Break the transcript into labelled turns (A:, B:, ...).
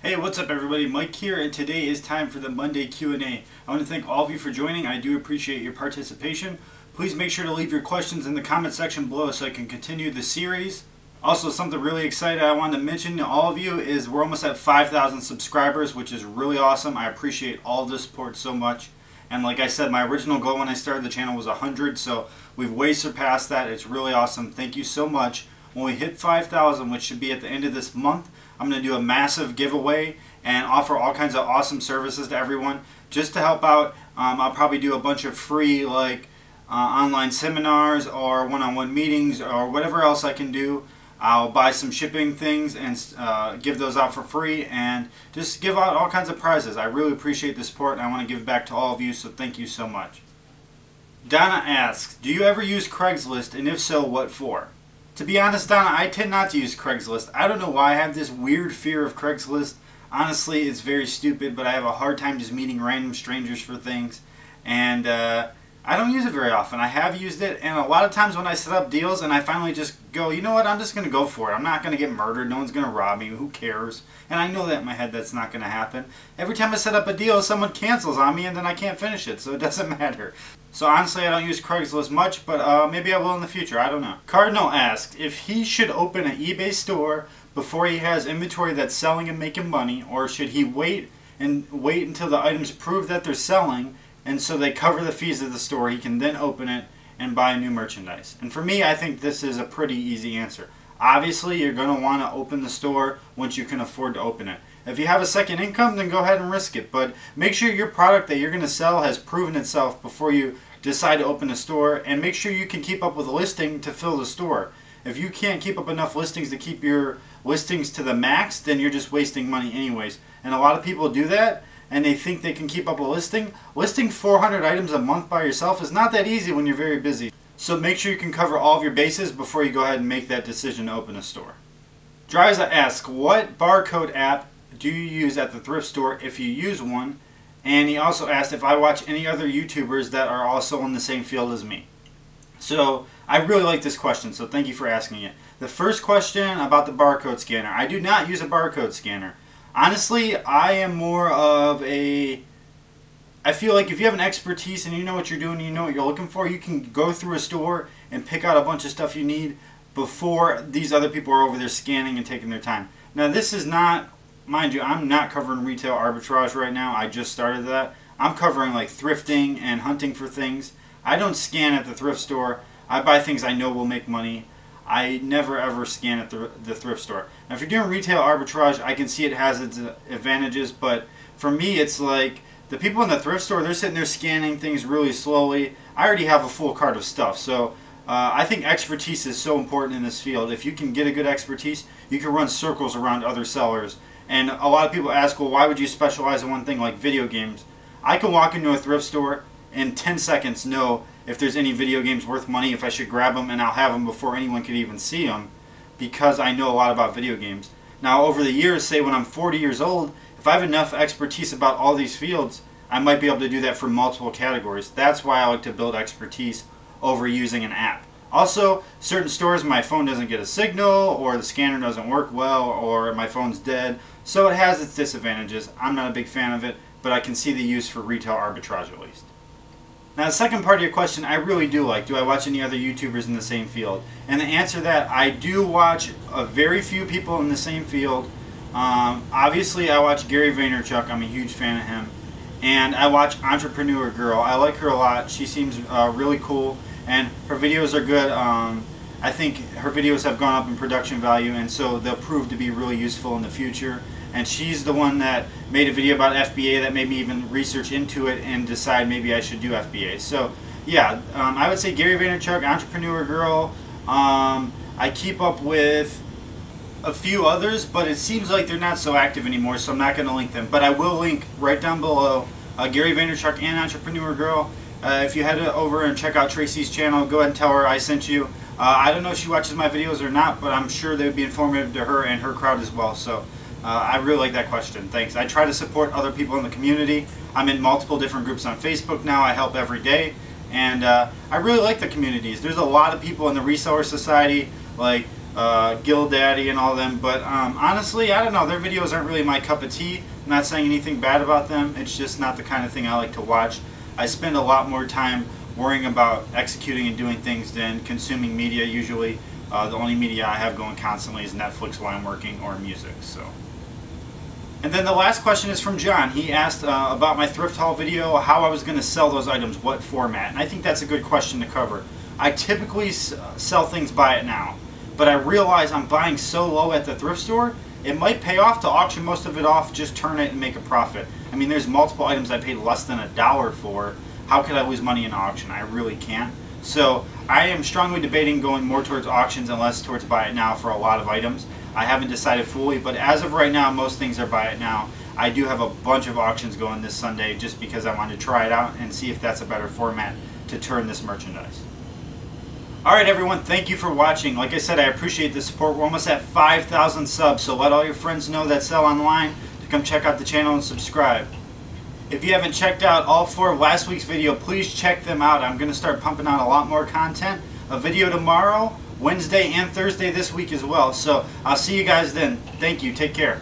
A: Hey, what's up everybody? Mike here, and today is time for the Monday Q&A. I want to thank all of you for joining. I do appreciate your participation. Please make sure to leave your questions in the comment section below so I can continue the series. Also, something really exciting I wanted to mention to all of you is we're almost at 5,000 subscribers, which is really awesome. I appreciate all the support so much. And like I said, my original goal when I started the channel was 100, so we've way surpassed that. It's really awesome. Thank you so much. When we hit 5,000, which should be at the end of this month, I'm going to do a massive giveaway and offer all kinds of awesome services to everyone. Just to help out, I'll probably do a bunch of free online seminars or one-on-one meetings or whatever else I can do. I'll buy some shipping things and give those out for free and just give out all kinds of prizes. I really appreciate the support and I want to give back to all of you, so thank you so much. Donna asks, do you ever use Craigslist, and if so, what for? To be honest, Donna, I tend not to use Craigslist. I don't know why. I have this weird fear of Craigslist. Honestly, it's very stupid, but I have a hard time just meeting random strangers for things. And I don't use it very often. I have used it, and a lot of times when I set up deals and I finally just go, you know what, I'm just going to go for it. I'm not going to get murdered. No one's going to rob me. Who cares? And I know that in my head that's not going to happen. Every time I set up a deal, someone cancels on me, and then I can't finish it, so it doesn't matter. So honestly, I don't use Craigslist much, but maybe I will in the future. I don't know. Cardinal asked if he should open an eBay store before he has inventory that's selling and making money, or should he wait until the items prove that they're selling, and so they cover the fees of the store. He can then open it and buy new merchandise. And for me, I think this is a pretty easy answer. Obviously, you're going to want to open the store once you can afford to open it. If you have a second income, then go ahead and risk it. But make sure your product that you're going to sell has proven itself before you decide to open a store. And make sure you can keep up with a listing to fill the store. If you can't keep up enough listings to keep your listings to the max, then you're just wasting money anyways. And a lot of people do that, and they think they can keep up a listing. Listing 400 items a month by yourself is not that easy when you're very busy. So make sure you can cover all of your bases before you go ahead and make that decision to open a store. Dryza asks, what barcode app do you use at the thrift store if you use one? And he also asked if I watch any other YouTubers that are also in the same field as me. So I really like this question, so thank you for asking it. The first question about the barcode scanner. I do not use a barcode scanner. Honestly, I am more of a... I feel like if you have an expertise and you know what you're doing, you know what you're looking for, you can go through a store and pick out a bunch of stuff you need before these other people are over there scanning and taking their time. Now this is not... Mind you, I'm not covering retail arbitrage right now. I just started that. I'm covering like thrifting and hunting for things. I don't scan at the thrift store. I buy things I know will make money. I never ever scan at the thrift store. Now if you're doing retail arbitrage, I can see it has its advantages, but for me it's like the people in the thrift store, they're sitting there scanning things really slowly. I already have a full cart of stuff, so I think expertise is so important in this field. If you can get a good expertise, you can run circles around other sellers. And a lot of people ask, well, why would you specialize in one thing like video games? I can walk into a thrift store in 10 seconds know if there's any video games worth money, if I should grab them, and I'll have them before anyone could even see them because I know a lot about video games. Now, over the years, say when I'm 40 years old, if I have enough expertise about all these fields, I might be able to do that for multiple categories. That's why I like to build expertise over using an app. Also, certain stores, my phone doesn't get a signal, or the scanner doesn't work well, or my phone's dead. So it has its disadvantages. I'm not a big fan of it, but I can see the use for retail arbitrage at least. Now the second part of your question, I really do like, do I watch any other YouTubers in the same field? And the answer to that, I do watch a very few people in the same field. Obviously I watch Gary Vaynerchuk, I'm a huge fan of him. And I watch Entrepreneur Girl, I like her a lot, she seems really cool. And her videos are good. I think her videos have gone up in production value, and so they'll prove to be really useful in the future. And she's the one that made a video about FBA that made me even research into it and decide maybe I should do FBA. So yeah, I would say Gary Vaynerchuk, Entrepreneur Girl. I keep up with a few others, but it seems like they're not so active anymore, so I'm not going to link them. But I will link right down below Gary Vaynerchuk and Entrepreneur Girl. If you head over and check out Tracy's channel, go ahead and tell her I sent you. I don't know if she watches my videos or not, but I'm sure they would be informative to her and her crowd as well. So I really like that question. Thanks. I try to support other people in the community. I'm in multiple different groups on Facebook now. I help every day. And I really like the communities. There's a lot of people in the Reseller Society, like GillDaddy and all them, but honestly, I don't know, their videos aren't really my cup of tea. I'm not saying anything bad about them, it's just not the kind of thing I like to watch. I spend a lot more time worrying about executing and doing things than consuming media usually. The only media I have going constantly is Netflix while I'm working or music. So. And then the last question is from John. He asked about my thrift haul video, how I was going to sell those items, what format. And I think that's a good question to cover. I typically sell things by it now, but I realize I'm buying so low at the thrift store, it might pay off to auction most of it off, just turn it and make a profit. I mean, there's multiple items I paid less than $1 for. How could I lose money in an auction? I really can't. So I am strongly debating going more towards auctions and less towards buy it now for a lot of items. I haven't decided fully, but as of right now, most things are buy it now. I do have a bunch of auctions going this Sunday just because I wanted to try it out and see if that's a better format to turn this merchandise. Alright everyone, thank you for watching. Like I said, I appreciate the support. We're almost at 5,000 subs, so let all your friends know that sell online to come check out the channel and subscribe. If you haven't checked out all 4 of last week's video, please check them out. I'm going to start pumping out a lot more content. A video tomorrow, Wednesday and Thursday this week as well. So I'll see you guys then. Thank you. Take care.